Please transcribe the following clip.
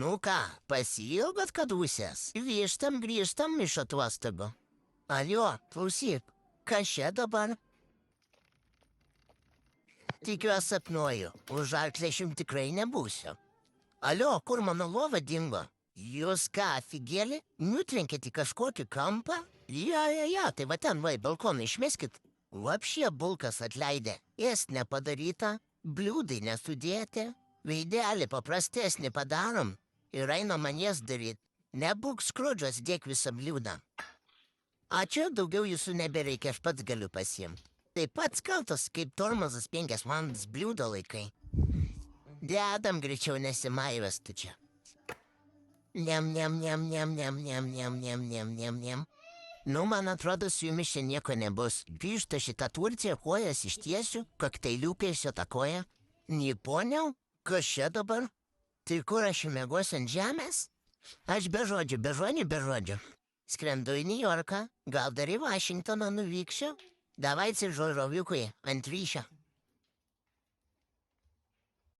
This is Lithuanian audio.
Nu ką, pasiilgot, kad užsės? Grįžtam iš atostogų. Alio, klausyk, kas čia dabar? Tikiuosi sapnuoju, už arklėšim tikrai nebūsiu. Alio, kur mano lova dingo? Jūs ką, afigėli? Nutrenkėt į kažkokį kampą? Ja, tai va ten, balkoną išmeskit. Vapšie bulkas atleidė, ėst nepadaryta, bliūdai nesudėti, veidelį paprastesnį padarom ir einam manies daryt. Nebūk skrudžas, dėk visą bliūdą. Ačiū, daugiau jūsų nebereikia, aš pats galiu pasiimti. Taip pat kaltas, kaip Tormazas 5 valandas bliūdo laikai. Dedam greičiau nesimaivestų čia. Niam. Nu, man atrodo, su jumis čia nieko nebus. Grįžta šitą Turciją, kojas ištiesiu, kaktailiukai šitakoja. Niponiau, kas čia dabar? Tai kur aš mėgosiu ant žemės? Aš be žodžių. Skrendu į Niujorką, gal dar į Vašingtoną nuvyksiu. Davai, žolroviukai, ant ryšio.